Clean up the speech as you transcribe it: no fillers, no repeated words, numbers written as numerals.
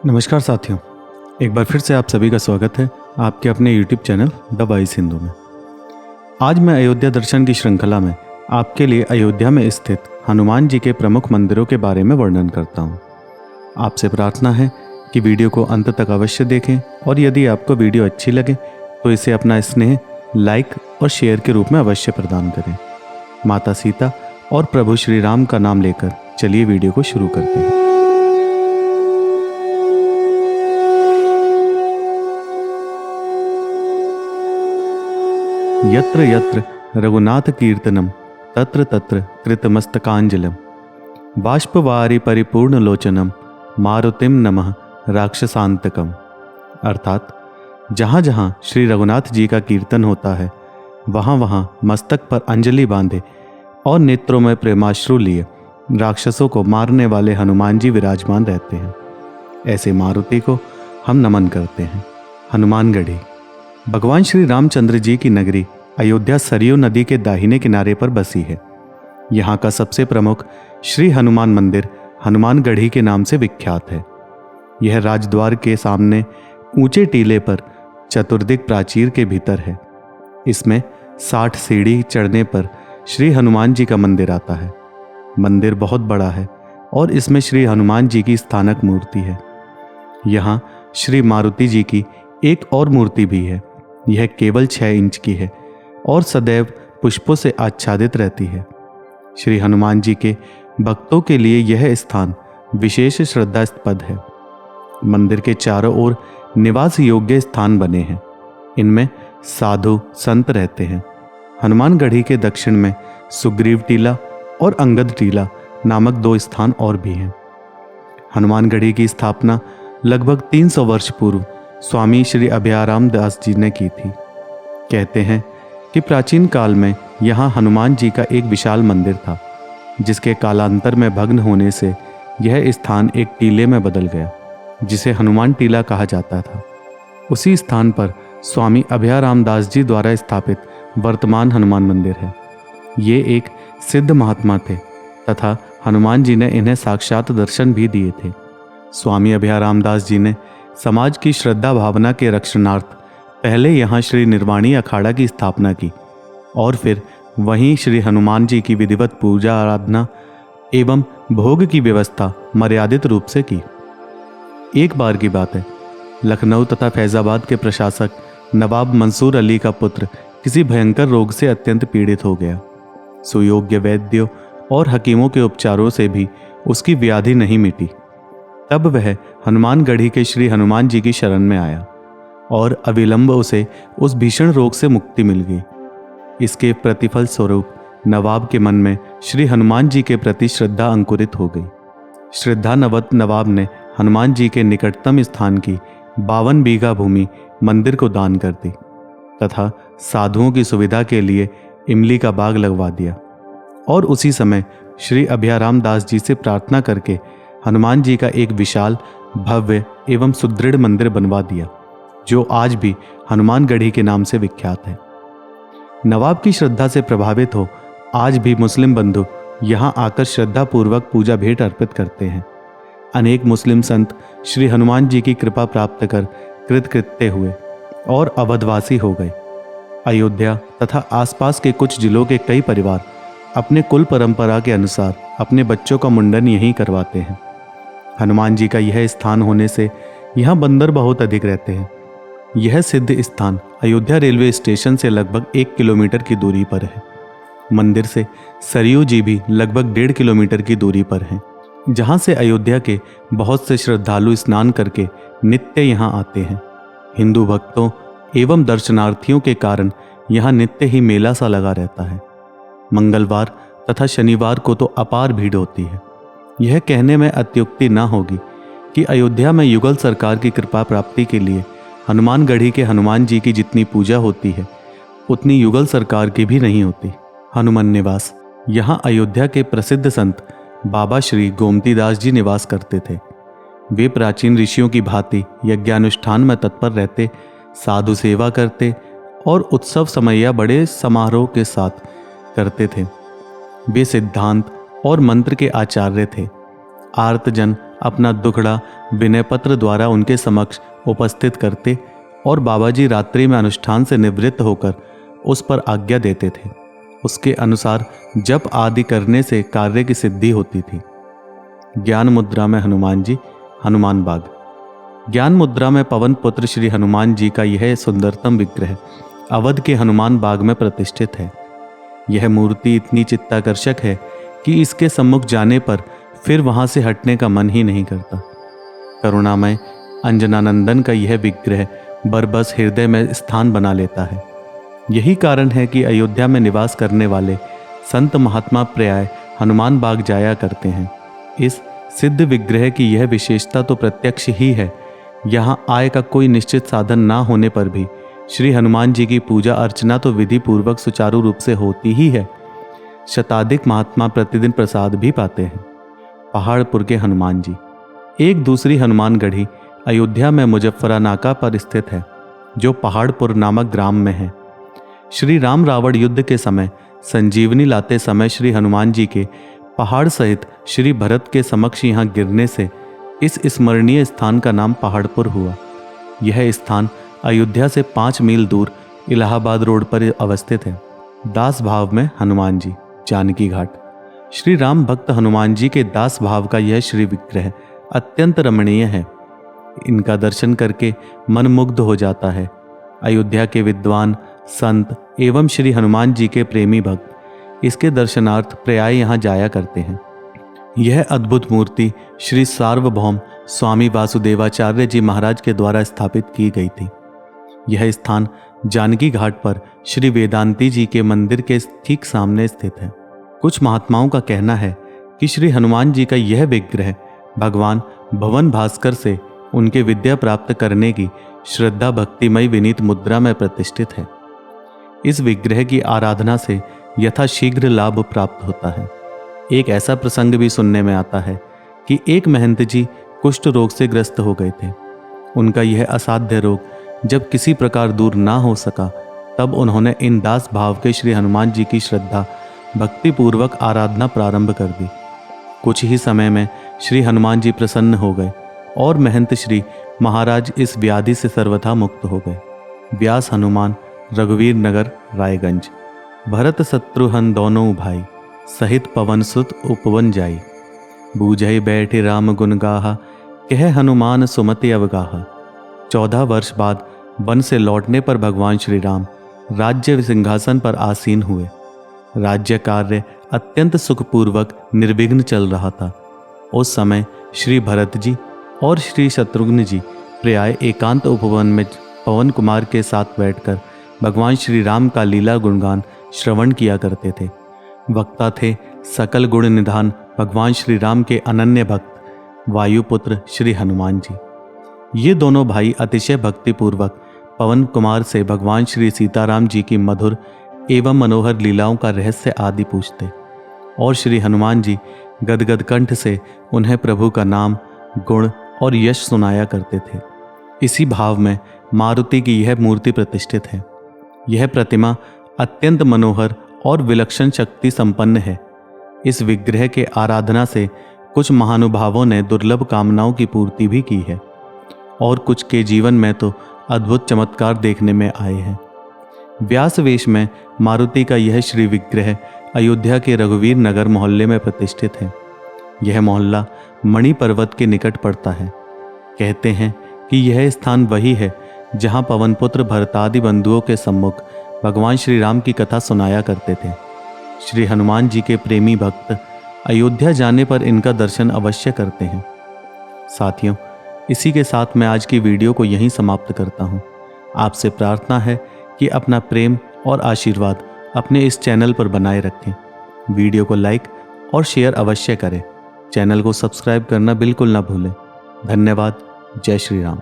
नमस्कार साथियों, एक बार फिर से आप सभी का स्वागत है आपके अपने YouTube channel the voice Hindu में। आज मैं अयोध्या दर्शन की श्रृंखला में आपके लिए अयोध्या में स्थित हनुमान जी के प्रमुख मंदिरों के बारे में वर्णन करता हूँ। आपसे प्रार्थना है कि वीडियो को अंत तक अवश्य देखें और यदि आपको वीडियो अच्छी लगे तो इसे अपना स्नेह, लाइक और शेयर के रूप में अवश्य प्रदान करें। माता सीता और प्रभु श्री राम का नाम लेकर चलिए वीडियो को शुरू करते हैं। यत्र यत्र रघुनाथ कीर्तनम तत्र तत्र कृतमस्तकांजलम बाष्पवारी परिपूर्ण लोचनम मारुतिम नमः राक्षसांतकम। अर्थात जहाँ जहाँ श्री रघुनाथ जी का कीर्तन होता है वहाँ वहाँ मस्तक पर अंजलि बांधे और नेत्रों में प्रेमाश्रु लिए राक्षसों को मारने वाले हनुमान जी विराजमान रहते हैं। ऐसे मारुति को हम नमन करते हैं। हनुमानगढ़ी भगवान श्री रामचंद्र जी की नगरी अयोध्या सरयू नदी के दाहिने किनारे पर बसी है। यहाँ का सबसे प्रमुख श्री हनुमान मंदिर हनुमानगढ़ी के नाम से विख्यात है। यह राजद्वार के सामने ऊंचे टीले पर चतुर्दिक प्राचीर के भीतर है। इसमें 60 सीढ़ी चढ़ने पर श्री हनुमान जी का मंदिर आता है। मंदिर बहुत बड़ा है और इसमें श्री हनुमान जी की स्थानक मूर्ति है। यहाँ श्री मारुति जी की एक और मूर्ति भी है। यह केवल 6 इंच की है और सदैव पुष्पों से आच्छादित रहती है। श्री हनुमान जी के भक्तों के लिए यह स्थान विशेष श्रद्धास्पद है। मंदिर के चारों ओर निवास योग्य स्थान बने हैं। इनमें साधु संत रहते हैं। हनुमानगढ़ी के दक्षिण में सुग्रीव टीला और अंगद टीला नामक 2 स्थान और भी हैं। हनुमानगढ़ी की स्थापना लगभग 300 वर्ष पूर्व स्वामी श्री अभयाराम दास जी ने की थी। कहते हैं कि प्राचीन काल में यहाँ हनुमान जी का एक विशाल मंदिर था, जिसके कालांतर में भग्न होने से यह स्थान एक टीले में बदल गया, जिसे हनुमान टीला कहा जाता था। उसी स्थान पर स्वामी अभयाराम दास जी द्वारा स्थापित वर्तमान हनुमान मंदिर है। ये एक सिद्ध महात्मा थे तथा हनुमान जी ने इन्हें साक्षात दर्शन भी दिए थे। स्वामी अभयाराम दास जी ने समाज की श्रद्धा भावना के रक्षणार्थ पहले यहाँ श्री निर्वाणी अखाड़ा की स्थापना की और फिर वहीं श्री हनुमान जी की विधिवत पूजा आराधना एवं भोग की व्यवस्था मर्यादित रूप से की। एक बार की बात है, लखनऊ तथा फैजाबाद के प्रशासक नवाब मंसूर अली का पुत्र किसी भयंकर रोग से अत्यंत पीड़ित हो गया। सुयोग्य वैद्यों और हकीमों के उपचारों से भी उसकी व्याधि नहीं मिटी। तब वह हनुमानगढ़ी के श्री हनुमान जी की शरण में आया और अविलंब उसे उस भीषण रोग से मुक्ति मिल गई। इसके प्रतिफल स्वरूप नवाब के मन में श्री हनुमान जी के प्रति श्रद्धा अंकुरित हो गई। श्रद्धानवत नवाब ने हनुमान जी के निकटतम स्थान की 52 बीघा भूमि मंदिर को दान कर दी तथा साधुओं की सुविधा के लिए इमली का बाग लगवा दिया और उसी समय श्री अभयाराम दास जी से प्रार्थना करके हनुमान जी का एक विशाल, भव्य एवं सुदृढ़ मंदिर बनवा दिया, जो आज भी हनुमानगढ़ी के नाम से विख्यात है। नवाब की श्रद्धा से प्रभावित हो आज भी मुस्लिम बंधु यहाँ आकर श्रद्धा पूर्वक पूजा भेंट अर्पित करते हैं। अनेक मुस्लिम संत श्री हनुमान जी की कृपा प्राप्त कर कृतकृत्य हुए और अवधवासी हो गए। अयोध्या तथा आसपास के कुछ जिलों के कई परिवार अपने कुल परंपरा के अनुसार अपने बच्चों का मुंडन यहीं करवाते हैं। हनुमान जी का यह स्थान होने से यहाँ बंदर बहुत अधिक रहते हैं। यह सिद्ध स्थान अयोध्या रेलवे स्टेशन से लगभग 1 किलोमीटर की दूरी पर है। मंदिर से सरयू जी भी लगभग 1.5 किलोमीटर की दूरी पर है, जहाँ से अयोध्या के बहुत से श्रद्धालु स्नान करके नित्य यहाँ आते हैं। हिंदू भक्तों एवं दर्शनार्थियों के कारण यहाँ नित्य ही मेला सा लगा रहता है। मंगलवार तथा शनिवार को तो अपार भीड़ होती है। यह कहने में अत्युक्ति न होगी कि अयोध्या में युगल सरकार की कृपा प्राप्ति के लिए हनुमानगढ़ी के हनुमान जी की जितनी पूजा होती है उतनी युगल सरकार की भी नहीं होती। हनुमान निवास यहाँ अयोध्या के प्रसिद्ध संत बाबा श्री गोमतीदास जी निवास करते थे। वे प्राचीन ऋषियों की भांति यज्ञानुष्ठान में तत्पर रहते, साधु सेवा करते और उत्सव समैया बड़े समारोह के साथ करते थे। वे सिद्धांत और मंत्र के आचार्य थे। आर्तजन अपना दुखड़ा विनय पत्र द्वारा उनके समक्ष उपस्थित करते और बाबा जी रात्रि में अनुष्ठान से निवृत्त होकर उस पर आज्ञा देते थे। उसके अनुसार जप आदि करने से कार्य की सिद्धि होती थी। ज्ञान मुद्रा में हनुमान जी, हनुमान बाग। ज्ञान मुद्रा में पवन पुत्र श्री हनुमान जी का यह सुंदरतम विग्रह अवध के हनुमान बाग में प्रतिष्ठित है। यह मूर्ति इतनी चित्ताकर्षक है कि इसके सम्मुख जाने पर फिर वहां से हटने का मन ही नहीं करता। करुणामय अंजनानंदन का यह विग्रह बरबस हृदय में स्थान बना लेता है। यही कारण है कि अयोध्या में निवास करने वाले संत महात्मा प्रायः हनुमान बाग जाया करते हैं। इस सिद्ध विग्रह की यह विशेषता तो प्रत्यक्ष ही है। यहाँ आय का कोई निश्चित साधन ना होने पर भी श्री हनुमान जी की पूजा अर्चना तो विधि पूर्वक सुचारू रूप से होती ही है। शताधिक महात्मा प्रतिदिन प्रसाद भी पाते हैं। पहाड़पुर के हनुमान जी। एक दूसरी हनुमानगढ़ी अयोध्या में मुजफ्फरा नाका पर स्थित है, जो पहाड़पुर नामक ग्राम में है। श्री राम रावण युद्ध के समय संजीवनी लाते समय श्री हनुमान जी के पहाड़ सहित श्री भरत के समक्ष यहाँ गिरने से इस स्मरणीय स्थान का नाम पहाड़पुर हुआ। यह स्थान अयोध्या से 5 मील दूर इलाहाबाद रोड पर अवस्थित है। दास भाव में हनुमान जी, जानकी घाट। श्री राम भक्त हनुमान जी के दास भाव का यह श्री विग्रह अत्यंत रमणीय है। इनका दर्शन करके मन मुग्ध हो जाता है। अयोध्या के विद्वान, संत एवं श्री हनुमान जी के प्रेमी भक्त इसके दर्शनार्थ प्रायः यहाँ जाया करते हैं। यह अद्भुत मूर्ति श्री सार्वभौम स्वामी वासुदेवाचार्य जी महाराज के द्वारा स्थापित की गई थी। यह स्थान जानकी घाट पर श्री वेदांती जी के मंदिर के ठीक सामने स्थित है। कुछ महात्माओं का कहना है कि श्री हनुमान जी का यह विग्रह भगवान भवन भास्कर से उनके विद्या प्राप्त करने की श्रद्धा भक्तिमय विनीत मुद्रा में प्रतिष्ठित है। इस विग्रह की आराधना से यथाशीघ्र लाभ प्राप्त होता है। एक ऐसा प्रसंग भी सुनने में आता है कि एक महंत जी कुष्ठ रोग से ग्रस्त हो गए थे। उनका यह असाध्य रोग जब किसी प्रकार दूर ना हो सका, तब उन्होंने इन दास भाव के श्री हनुमान जी की श्रद्धा भक्ति पूर्वक आराधना प्रारंभ कर दी। कुछ ही समय में श्री हनुमान जी प्रसन्न हो गए और महंत श्री महाराज इस व्याधि से सर्वथा मुक्त हो गए। व्यास हनुमान, रघुवीर नगर, रायगंज। भरत शत्रुघ्न दोनों भाई, सहित पवन सुत उपवन जाई। बूझई बैठे राम गुण गाहा, कह हनुमान सुमति अवगाहा। 14 वर्ष बाद वन से लौटने पर भगवान श्री राम राज्य सिंहासन पर आसीन हुए। राज्य कार्य अत्यंत सुखपूर्वक निर्विघ्न चल रहा था। उस समय श्री भरत जी और श्री शत्रुघ्न जी प्रायः एकांत उपवन में पवन कुमार के साथ बैठकर भगवान श्री राम का लीला गुणगान श्रवण किया करते थे। वक्ता थे सकल गुण निधान भगवान श्री राम के अनन्य भक्त वायुपुत्र श्री हनुमान जी। ये दोनों भाई अतिशय भक्तिपूर्वक पवन कुमार से भगवान श्री सीताराम जी की मधुर एवं मनोहर लीलाओं का रहस्य आदि पूछते और श्री हनुमान जी गदगद कंठ से उन्हें प्रभु का नाम, गुण और यश सुनाया करते थे। इसी भाव में मारुति की यह मूर्ति प्रतिष्ठित है। यह प्रतिमा अत्यंत मनोहर और विलक्षण शक्ति संपन्न है। इस विग्रह के आराधना से कुछ महानुभावों ने दुर्लभ कामनाओं की पूर्ति भी की है और कुछ के जीवन में तो अद्भुत चमत्कार देखने में आए हैं। व्यास वेश में मारुति का यह श्री विग्रह अयोध्या के रघुवीर नगर मोहल्ले में प्रतिष्ठित है। यह मोहल्ला मणि पर्वत के निकट पड़ता है। कहते हैं कि यह स्थान वही है जहाँ पवनपुत्र भरतादि बंधुओं के सम्मुख भगवान श्री राम की कथा सुनाया करते थे। श्री हनुमान जी के प्रेमी भक्त अयोध्या जाने पर इनका दर्शन अवश्य करते हैं। साथियों, इसी के साथ मैं आज की वीडियो को यहीं समाप्त करता हूँ। आपसे प्रार्थना है कि अपना प्रेम और आशीर्वाद अपने इस चैनल पर बनाए रखें। वीडियो को लाइक और शेयर अवश्य करें। चैनल को सब्सक्राइब करना बिल्कुल ना भूलें। धन्यवाद। जय श्री राम।